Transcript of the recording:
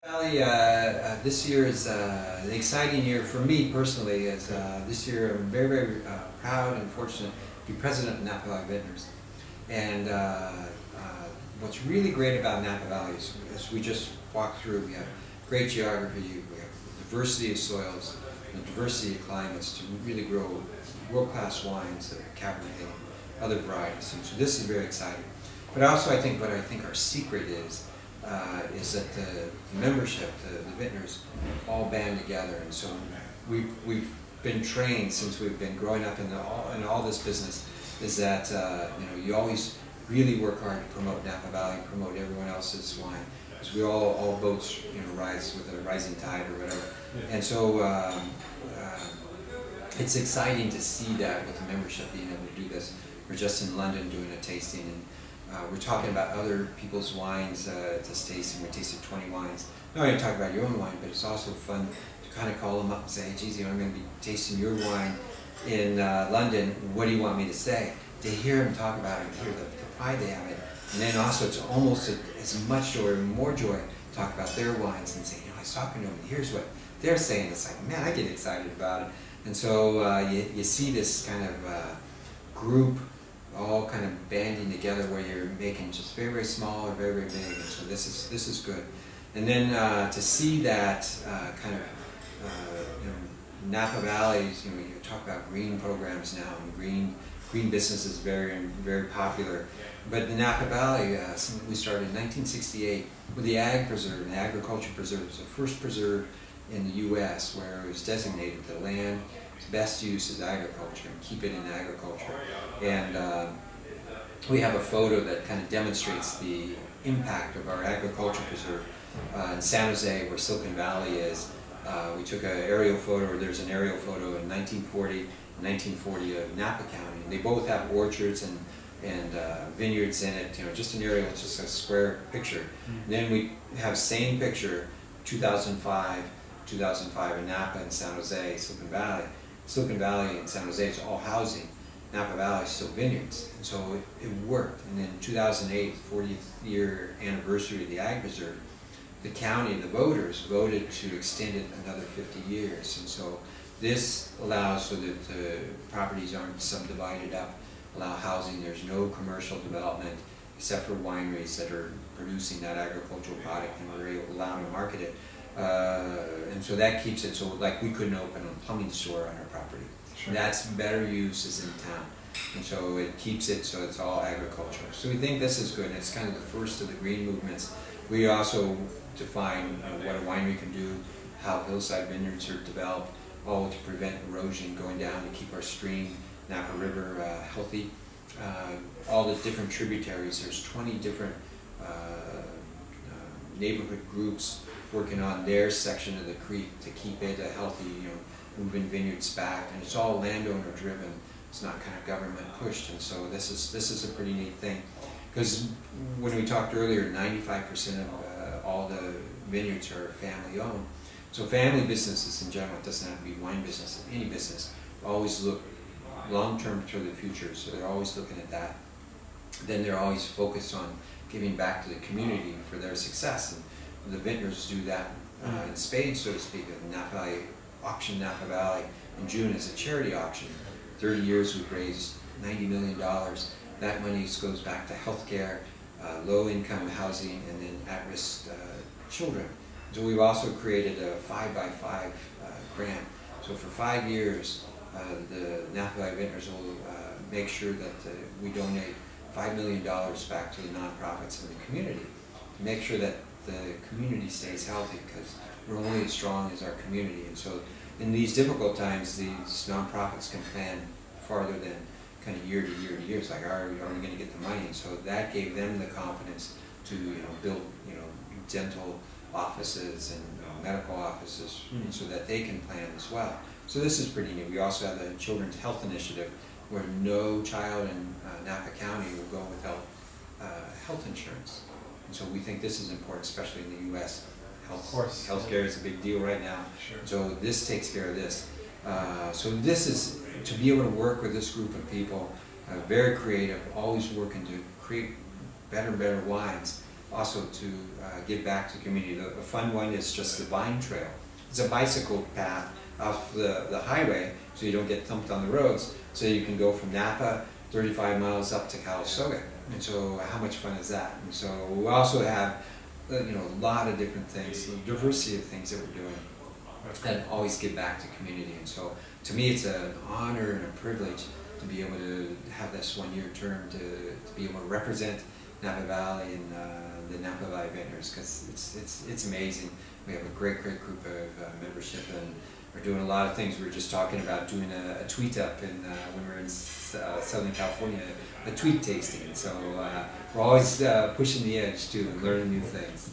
Valley, this year is an exciting year for me personally. As this year, I'm very proud and fortunate to be president of Napa Valley Vintners. And what's really great about Napa Valley is, as we just walked through, we have great geography, we have diversity of soils, and diversity of climates to really grow world-class wines, Cabernet, other varieties. And so this is very exciting. But also, I think our secret is that the membership, the vintners, all band together, and so we've been trained since we've been growing up in all this business. Is that you always really work hard to promote Napa Valley, promote everyone else's wine, because we all boats rise with a rising tide or whatever. Yeah. And so it's exciting to see that with the membership being able to do this. We're just in London doing a tasting, and we're talking about other people's wines to tasting. We tasted 20 wines. Not only talk about your own wine, but it's also fun to kind of call them up and say, hey, geez, I'm going to be tasting your wine in London. What do you want me to say? To hear them talk about it, and hear the pride they have in it. And then also it's almost as much joy or more joy to talk about their wines and say, I was talking to them, and here's what they're saying. It's like, man, I get excited about it. And so you see this kind of group all kind of banding together where you're making just very small or very big, and so this is good. And then to see that kind of Napa Valley, you talk about green programs now, and green business is very popular. But the Napa Valley, something we started in 1968 with the Ag Preserve. The Agriculture Preserve was the first preserve in the U.S. where it was designated the land. Its best use is agriculture, and keep it in agriculture. And we have a photo that kind of demonstrates the impact of our agriculture preserve in San Jose, where Silicon Valley is. We took an aerial photo, or there's an aerial photo in 1940 of Napa County. And they both have orchards and vineyards in it. Just an aerial, just a square picture. And then we have same picture, 2005 in Napa and San Jose, Silicon Valley. Silicon Valley and San Jose is all housing. Napa Valley is still vineyards. And so it worked. And then 2008, 40th year anniversary of the Ag Preserve, the county, the voters voted to extend it another 50 years. And so this allows so that the properties aren't subdivided up, allow housing. There's no commercial development except for wineries that are producing that agricultural product, and we're allowed to market it. And so that keeps it so, like, we couldn't open a plumbing store on our property. Sure. That's better use is in town. And so it keeps it so it's all agriculture. So we think this is good, and it's kind of the first of the green movements. We also define what a winery can do, how hillside vineyards are developed, all to prevent erosion going down, to keep our stream, Napa River, healthy. All the different tributaries, there's 20 different neighborhood groups working on their section of the creek to keep it a healthy, moving vineyards back, and it's all landowner driven. It's not kind of government pushed, and so this is a pretty neat thing. Because when we talked earlier, 95% of all the vineyards are family owned. So family businesses in general, it doesn't have to be wine business, any business, always look long term to the future. So they're always looking at that. Then they're always focused on giving back to the community for their success. And the vintners do that in spades, so to speak. The Napa Valley auction, Napa Valley in June is a charity auction. 30 years we've raised $90 million. That money goes back to healthcare, low-income housing, and then at-risk children. So we've also created a 5x5 grant. So for 5 years, the Napa Valley Vintners will make sure that we donate $5 million back to the nonprofits in the community to make sure that the community stays healthy, because we're only as strong as our community. And so in these difficult times, these nonprofits can plan farther than kind of year to year to year. It's like, are we going to get the money? And so that gave them the confidence to build dental offices and medical offices, so that they can plan as well. So this is pretty neat. We also have the Children's Health Initiative, where no child in Napa County will go without health insurance. And so we think this is important, especially in the U.S. Healthcare is a big deal right now. Sure. So this takes care of this. So this is, to be able to work with this group of people, very creative, always working to create better and better wines. also to give back to the community. The fun one is just the vine trail. It's a bicycle path off the highway, so you don't get thumped on the roads, so you can go from Napa 35 miles up to Calistoga. And so how much fun is that? And so we also have a lot of different things, the diversity of things that we're doing, and always give back to community. And so to me it's an honor and a privilege to be able to have this one-year term to be able to represent Napa Valley and the Napa Valley Vintners, because it's amazing. We have a great group of membership, and we're doing a lot of things. We were just talking about doing a tweet up when we were in Southern California, a tweet tasting. So we're always pushing the edge too and learning new things.